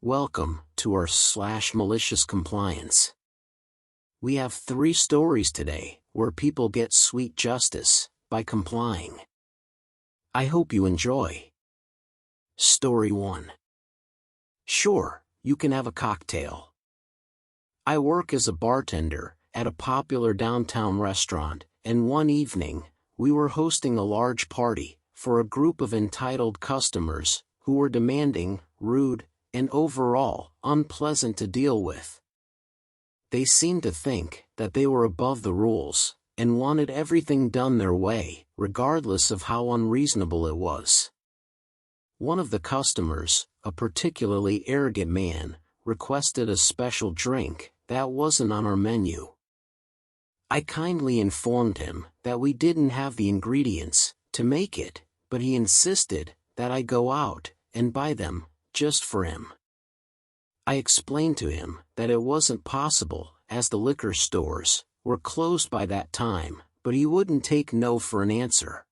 Welcome to our malicious compliance. We have 3 stories today where people get sweet justice by complying. I hope you enjoy. Story 1. Sure, you can have a cocktail. I work as a bartender at a popular downtown restaurant, and one evening, we were hosting a large party for a group of entitled customers who were demanding, rude, and overall unpleasant to deal with. They seemed to think that they were above the rules and wanted everything done their way, regardless of how unreasonable it was. One of the customers, a particularly arrogant man, requested a special drink that wasn't on our menu. I kindly informed him that we didn't have the ingredients to make it, but he insisted that I go out and buy them just for him. I explained to him that it wasn't possible, as the liquor stores were closed by that time, but he wouldn't take no for an answer.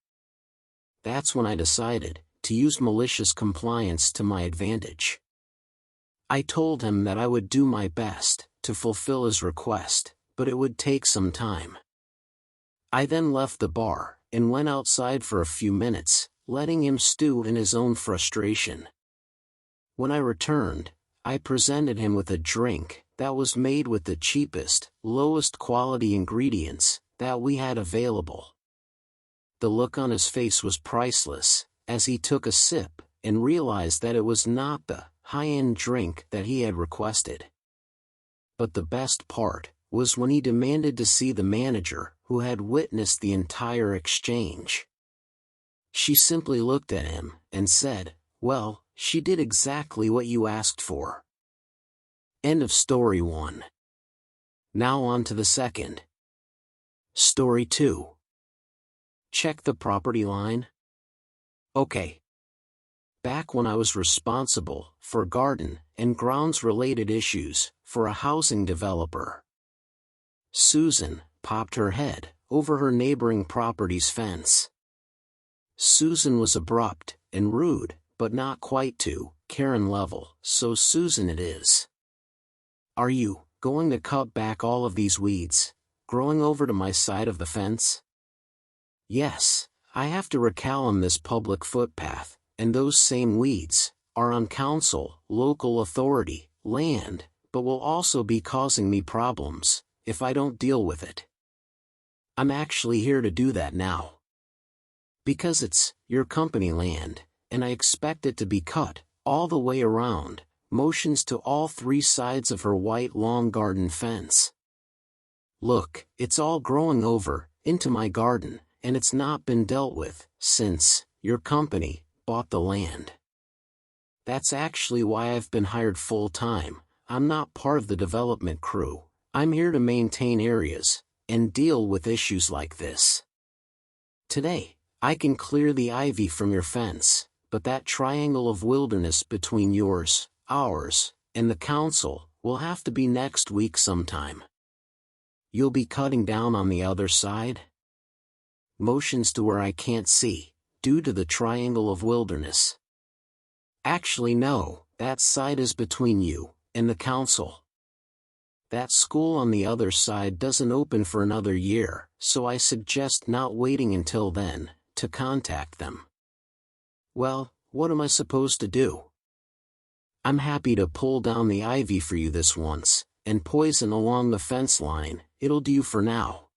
That's when I decided to use malicious compliance to my advantage. I told him that I would do my best to fulfill his request, but it would take some time. I then left the bar and went outside for a few minutes, letting him stew in his own frustration. When I returned, I presented him with a drink that was made with the cheapest, lowest quality ingredients that we had available. The look on his face was priceless, as he took a sip and realized that it was not the high-end drink that he had requested. But the best part was when he demanded to see the manager who had witnessed the entire exchange. She simply looked at him and said, "Well, she did exactly what you asked for." End of story 1. Now on to the second. Story 2. Check the property line? Okay. Back when I was responsible for garden and grounds-related issues for a housing developer, Susan popped her head over her neighboring property's fence. Susan was abrupt and rude, but not quite to Karen level, so Susan it is. "Are you going to cut back all of these weeds growing over to my side of the fence?" "Yes, I have to reclaim this public footpath, and those same weeds are on council, local authority, land, but will also be causing me problems if I don't deal with it. I'm actually here to do that now. Because it's your company land, and I expect it to be cut all the way around," motions to all 3 sides of her white long garden fence. "Look, it's all growing over into my garden, and it's not been dealt with since your company bought the land. That's actually why I've been hired full-time. I'm not part of the development crew. I'm here to maintain areas and deal with issues like this. Today, I can clear the ivy from your fence, but that triangle of wilderness between yours, ours, and the council will have to be next week sometime. You'll be cutting down on the other side?" Motions to where I can't see, due to the triangle of wilderness. "Actually no, that side is between you and the council. That school on the other side doesn't open for another year, so I suggest not waiting until then to contact them." "Well, what am I supposed to do?" "I'm happy to pull down the ivy for you this once, and poison along the fence line. It'll do for now.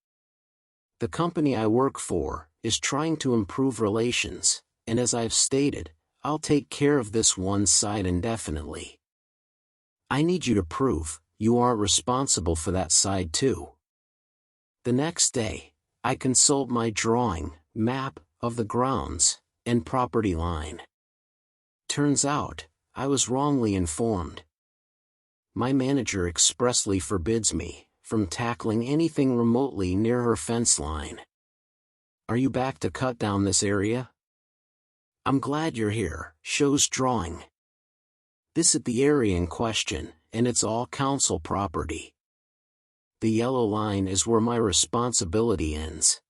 The company I work for is trying to improve relations, and as I've stated, I'll take care of this one side indefinitely. I need you to prove you aren't responsible for that side too." The next day, I consult my drawing, map, of the grounds and property line. Turns out, I was wrongly informed. My manager expressly forbids me from tackling anything remotely near her fence line. "Are you back to cut down this area?" "I'm glad you're here." Shows drawing. This is the area in question, and it's all council property. The yellow line is where my responsibility ends.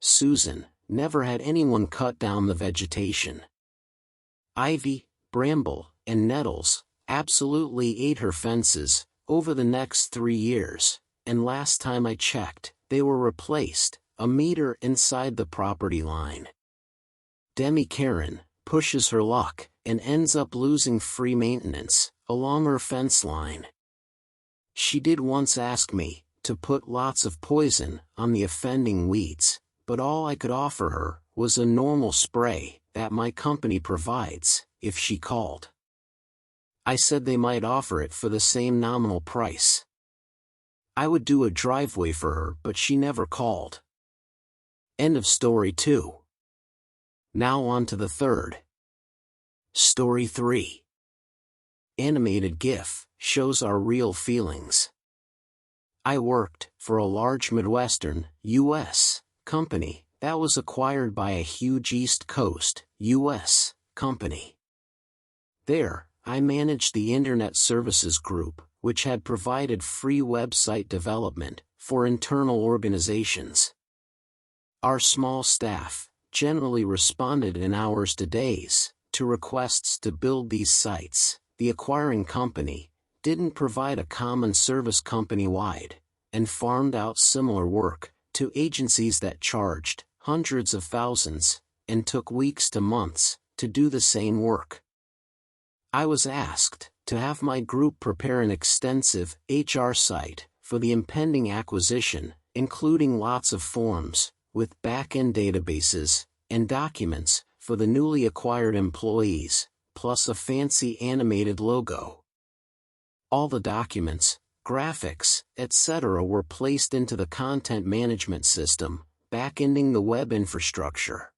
Susan never had anyone cut down the vegetation. Ivy, bramble, and nettles absolutely ate her fences over the next 3 years, and last time I checked, they were replaced a meter inside the property line. Demi Karen pushes her luck and ends up losing free maintenance along her fence line. She did once ask me to put lots of poison on the offending weeds, but all I could offer her was a normal spray that my company provides if she called. I said they might offer it for the same nominal price. I would do a driveway for her, but she never called. End of story 2. Now on to the third. Story 3. Animated GIF shows our real feelings. I worked for a large Midwestern, U.S. company that was acquired by a huge East Coast, U.S. company. There, I managed the Internet Services Group, which had provided free website development for internal organizations. Our small staff generally responded in hours to days to requests to build these sites. The acquiring company didn't provide a common service company-wide, and farmed out similar work to agencies that charged hundreds of thousands and took weeks to months to do the same work. I was asked to have my group prepare an extensive HR site for the impending acquisition, including lots of forms, with back-end databases and documents for the newly acquired employees, plus a fancy animated logo. All the documents, graphics, etc. were placed into the content management system, back-ending the web infrastructure.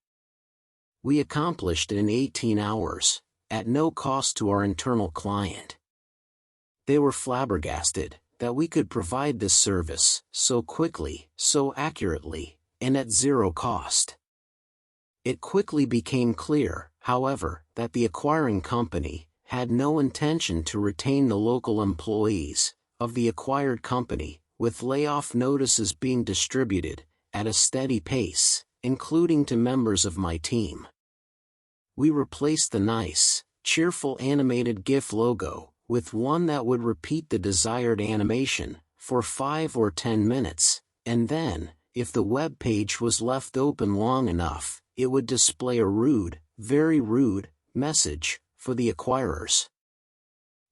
We accomplished it in 18 hours, at no cost to our internal client. They were flabbergasted that we could provide this service so quickly, so accurately, and at zero cost. It quickly became clear, however, that the acquiring company had no intention to retain the local employees of the acquired company, with layoff notices being distributed at a steady pace, including to members of my team. We replaced the nice, cheerful animated GIF logo with one that would repeat the desired animation for 5 or 10 minutes, and then, if the web page was left open long enough, it would display a rude, very rude, message for the acquirers.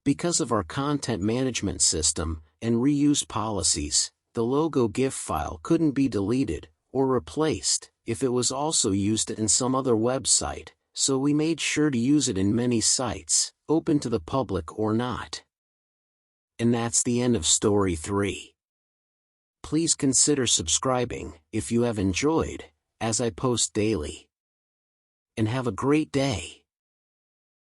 Because of our content management system and reuse policies, the logo GIF file couldn't be deleted or replaced if it was also used in some other website, so we made sure to use it in many sites, open to the public or not. And that's the end of story 3. Please consider subscribing if you have enjoyed, as I post daily. And have a great day.